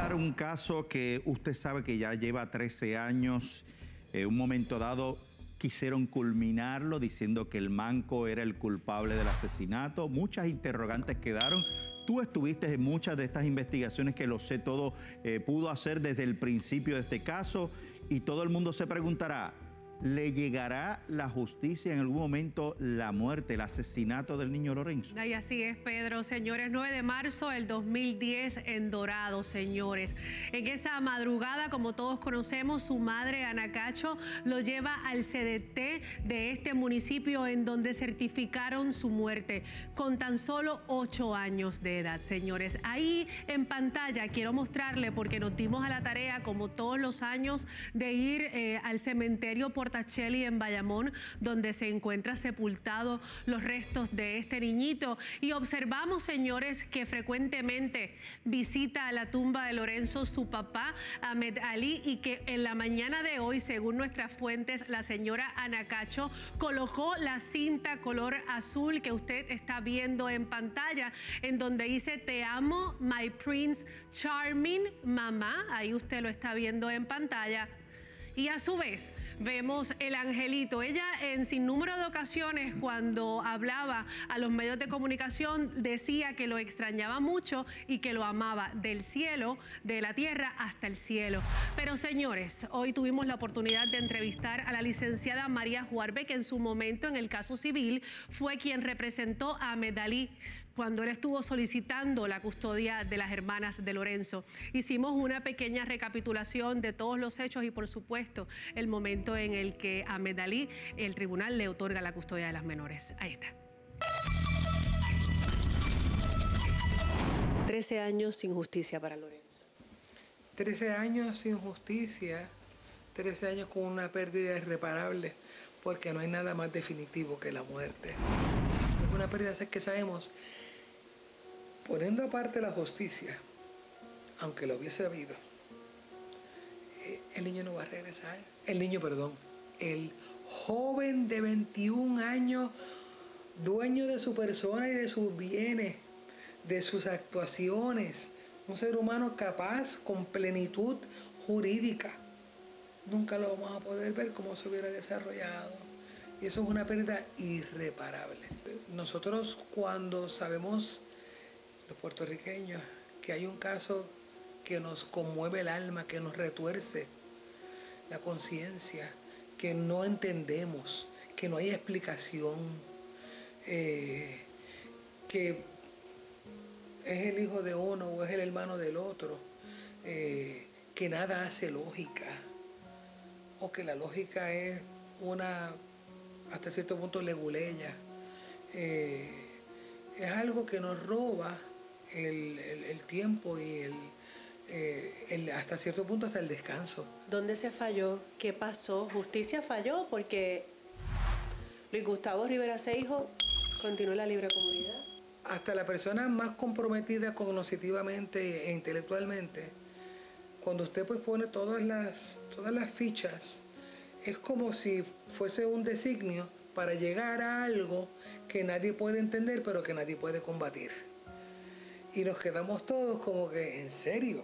analizar un caso que usted sabe que ya lleva 13 años. Un momento dado quisieron culminarlo diciendo que el manco era el culpable del asesinato. Muchas interrogantes quedaron. Tú estuviste en muchas de estas investigaciones, que lo sé todo, pudo hacer desde el principio de este caso, y todo el mundo se preguntará, ¿le llegará la justicia en algún momento la muerte, el asesinato del niño Lorenzo? Y así es, Pedro. Señores, 9 de marzo del 2010 en Dorado, señores. En esa madrugada, como todos conocemos, su madre, Ana Cacho, lo lleva al CDT de este municipio, en donde certificaron su muerte con tan solo 8 años de edad, señores. Ahí en pantalla quiero mostrarle, porque nos dimos a la tarea, como todos los años, de ir al cementerio Portacelli en Bayamón, donde se encuentra sepultado los restos de este niñito, y observamos, señores, que frecuentemente visita a la tumba de Lorenzo su papá, Ahmed Ali, y que en la mañana de hoy, según nuestras fuentes, la señora Ana Cacho colocó la cinta color azul que usted está viendo en pantalla, en donde dice "Te amo, my Prince Charming, mamá". Ahí usted lo está viendo en pantalla. Y a su vez vemos el angelito. Ella, en sinnúmero de ocasiones, cuando hablaba a los medios de comunicación, decía que lo extrañaba mucho y que lo amaba, del cielo, de la tierra hasta el cielo. Pero, señores, hoy tuvimos la oportunidad de entrevistar a la licenciada María Juarbe, que en su momento, en el caso civil, fue quien representó a Ahmed Ali cuando él estuvo solicitando la custodia de las hermanas de Lorenzo. Hicimos una pequeña recapitulación de todos los hechos y, por supuesto, el momento en el que a Ahmed Ali, el tribunal, le otorga la custodia de las menores. Ahí está. 13 años sin justicia para Lorenzo. 13 años sin justicia, 13 años con una pérdida irreparable, porque no hay nada más definitivo que la muerte. Es una pérdida que sabemos, poniendo aparte la justicia, aunque lo hubiese habido, el niño no va a regresar. El joven de 21 años, dueño de su persona y de sus bienes, de sus actuaciones, un ser humano capaz, con plenitud jurídica. Nunca lo vamos a poder ver cómo se hubiera desarrollado. Y eso es una pérdida irreparable. Nosotros, cuando sabemos, los puertorriqueños, que hay un caso que nos conmueve el alma, que nos retuerce la conciencia, que no entendemos, que no hay explicación, que es el hijo de uno o es el hermano del otro, que nada hace lógica, o que la lógica es una, hasta cierto punto, leguleya. Es algo que nos roba el tiempo y hasta cierto punto hasta el descanso. ¿Dónde se falló? ¿Qué pasó? ¿Justicia falló? Porque Luis Gustavo Rivera Seijo continuó en la libre comunidad. Hasta la persona más comprometida cognitivamente e intelectualmente, cuando usted pues pone todas las fichas, es como si fuese un designio para llegar a algo que nadie puede entender, pero que nadie puede combatir. Y nos quedamos todos como que, ¿en serio?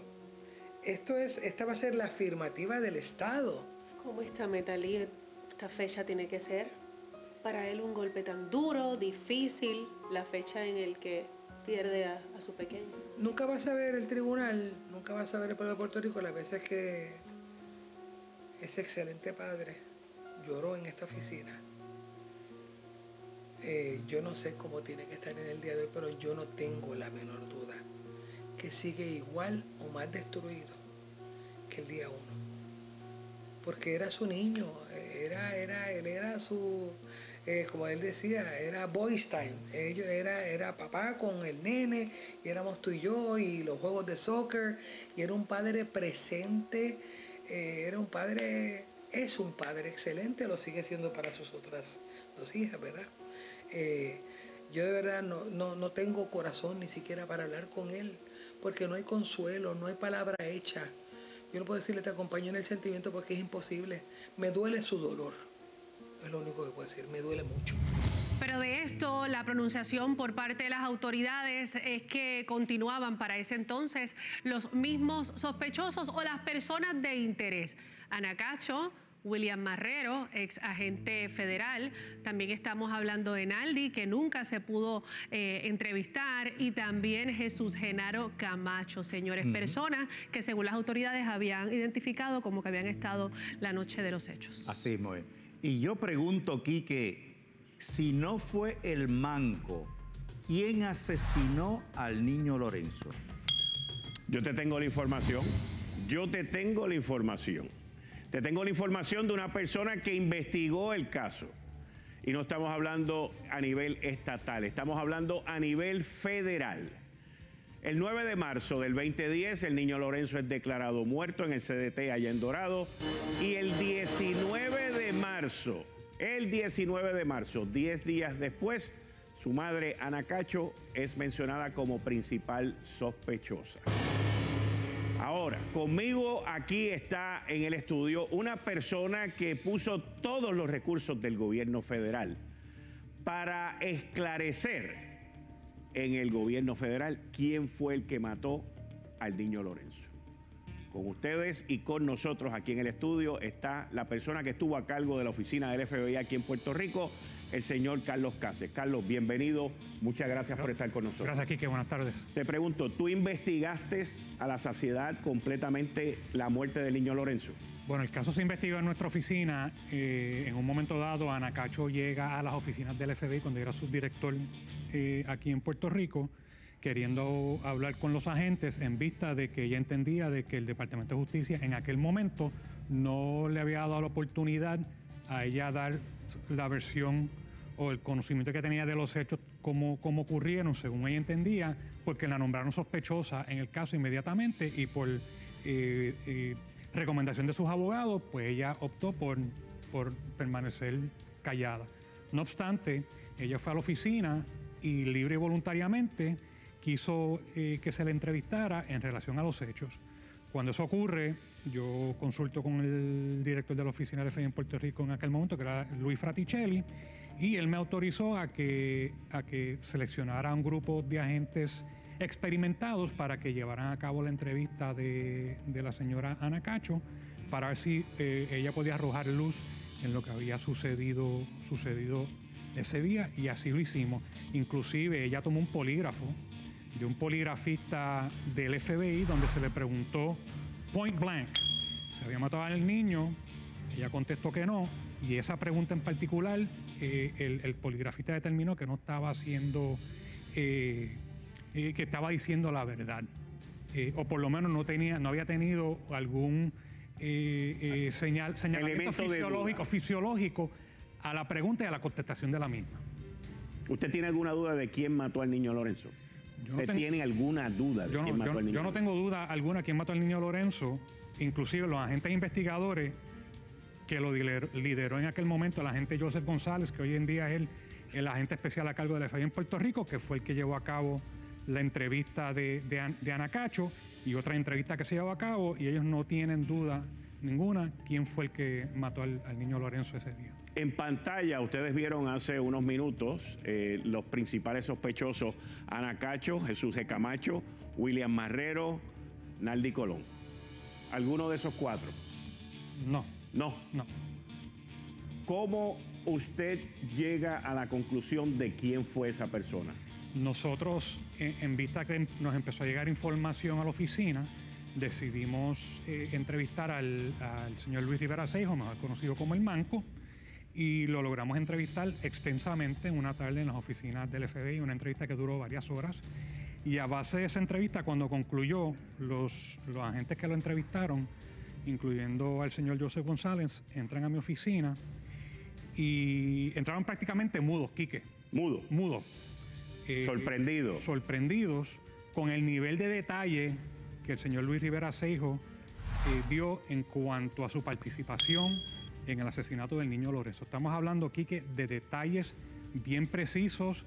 Esta va a ser la afirmativa del Estado. ¿Cómo está Ahmed Ali? Esta fecha tiene que ser para él un golpe tan duro, difícil, la fecha en el que pierde a su pequeño. Nunca va a saber el tribunal, nunca va a saber el pueblo de Puerto Rico las veces que ese excelente padre lloró en esta oficina. Yo no sé cómo tiene que estar en el día de hoy, pero yo no tengo la menor duda que sigue igual o más destruido que el día 1. Porque era su niño, él era su, como él decía, era boys time. Era papá con el nene, y éramos tú y yo, y los juegos de soccer, y era un padre presente, es un padre excelente, lo sigue siendo para sus otras 2 hijas, ¿verdad? Yo de verdad no tengo corazón ni siquiera para hablar con él, porque no hay consuelo, no hay palabra hecha. Yo no puedo decirle te acompaño en el sentimiento porque es imposible. Me duele su dolor, es lo único que puedo decir, me duele mucho. Pero de esto, la pronunciación por parte de las autoridades es que continuaban para ese entonces los mismos sospechosos o las personas de interés. Anacacho, William Marrero, ex agente federal. También estamos hablando de Naldi, que nunca se pudo entrevistar, y también Jesús Genaro Camacho, señores, personas que según las autoridades habían identificado como que habían estado la noche de los hechos. Así es. Y yo pregunto, Quique, si no fue el manco, ¿quién asesinó al niño Lorenzo? Yo te tengo la información. Te tengo la información de una persona que investigó el caso. Y no estamos hablando a nivel estatal, estamos hablando a nivel federal. El 9 de marzo del 2010, el niño Lorenzo es declarado muerto en el CDT allá en Dorado. Y el 19 de marzo, 10 días después, su madre, Anacacho, es mencionada como principal sospechosa. Ahora, conmigo aquí está en el estudio una persona que puso todos los recursos del gobierno federal para esclarecer en el gobierno federal quién fue el que mató al niño Lorenzo. Con ustedes y con nosotros aquí en el estudio está la persona que estuvo a cargo de la oficina del FBI aquí en Puerto Rico, el señor Carlos Cases. Carlos, bienvenido. Muchas gracias por estar con nosotros. Gracias, Quique. Buenas tardes. Te pregunto, ¿tú investigaste a la saciedad completamente la muerte del niño Lorenzo? Bueno, el caso se investigó en nuestra oficina. En un momento dado, Anacacho llega a las oficinas del FBI cuando era subdirector aquí en Puerto Rico, queriendo hablar con los agentes en vista de que ella entendía de que el Departamento de Justicia en aquel momento no le había dado la oportunidad a ella dar la versión o el conocimiento que tenía de los hechos, cómo ocurrieron, según ella entendía, porque la nombraron sospechosa en el caso inmediatamente y por recomendación de sus abogados, pues ella optó por permanecer callada. No obstante, ella fue a la oficina y libre y voluntariamente quiso que se le entrevistara en relación a los hechos. Cuando eso ocurre, yo consulto con el director de la oficina de FBI en Puerto Rico en aquel momento, que era Luis Fraticelli, y él me autorizó a que seleccionara un grupo de agentes experimentados para que llevaran a cabo la entrevista de la señora Anacacho para ver si ella podía arrojar luz en lo que había sucedido ese día, y así lo hicimos. Inclusive ella tomó un polígrafo de un poligrafista del FBI donde se le preguntó point blank, ¿se había matado al niño? Ella contestó que no, y esa pregunta en particular el poligrafista determinó que no estaba haciendo, que estaba diciendo la verdad, o por lo menos no había tenido algún señalamiento fisiológico a la pregunta y a la contestación de la misma. ¿Usted tiene alguna duda de quién mató al niño Lorenzo? ¿Usted tiene alguna duda de quién mató al niño Lorenzo? Yo no tengo duda alguna quién mató al niño Lorenzo. Inclusive los agentes investigadores que lo lideró en aquel momento, el agente Joseph González, que hoy en día es el agente especial a cargo del FBI en Puerto Rico, que fue el que llevó a cabo la entrevista de Anacacho y otra entrevista que se llevó a cabo, y ellos no tienen duda ninguna quién fue el que mató al niño Lorenzo ese día. En pantalla ustedes vieron hace unos minutos los principales sospechosos: Anacacho, Jesús G. Camacho, William Marrero, Naldi Colón. ¿Alguno de esos cuatro? No. No. ¿Cómo usted llega a la conclusión de quién fue esa persona? Nosotros, en vista que nos empezó a llegar información a la oficina, decidimos entrevistar al señor Luis Rivera Seijo, mejor conocido como el Manco, y lo logramos entrevistar extensamente en una tarde en las oficinas del FBI, una entrevista que duró varias horas. Y a base de esa entrevista, cuando concluyó, los agentes que lo entrevistaron, incluyendo al señor Joseph González, entran a mi oficina y entraron prácticamente mudos, Quique. Mudos. Sorprendidos con el nivel de detalle que el señor Luis Rivera Seijo dio en cuanto a su participación en el asesinato del niño Lorenzo. Estamos hablando, Quique, de detalles bien precisos,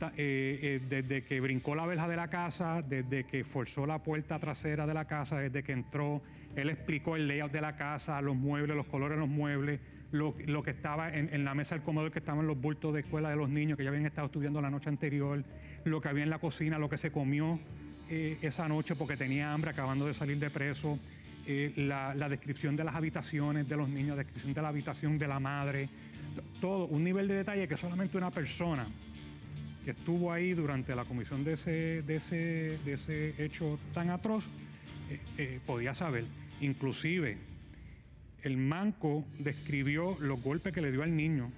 desde que brincó la verja de la casa, desde que forzó la puerta trasera de la casa, desde que entró. Él explicó el layout de la casa, los muebles, los colores de los muebles, lo que estaba en la mesa del comedor, que estaban los bultos de escuela de los niños que ya habían estado estudiando la noche anterior, lo que había en la cocina, lo que se comió esa noche porque tenía hambre acabando de salir de preso, la descripción de las habitaciones de los niños, la descripción de la habitación de la madre, todo, un nivel de detalle que solamente una persona que estuvo ahí durante la comisión de ese hecho tan atroz podía saber. Inclusive, el manco describió los golpes que le dio al niño,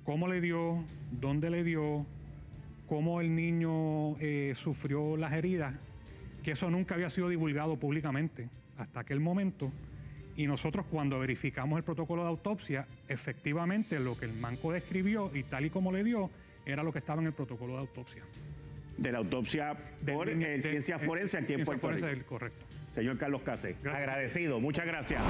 cómo le dio, dónde le dio, cómo el niño sufrió las heridas, que eso nunca había sido divulgado públicamente hasta aquel momento. Y nosotros, cuando verificamos el protocolo de autopsia, efectivamente lo que el manco describió y tal y como le dio, era lo que estaba en el protocolo de autopsia. De la autopsia por ciencia forense aquí en Puerto Rico. Correcto. Señor Carlos Cassé, agradecido. Muchas gracias.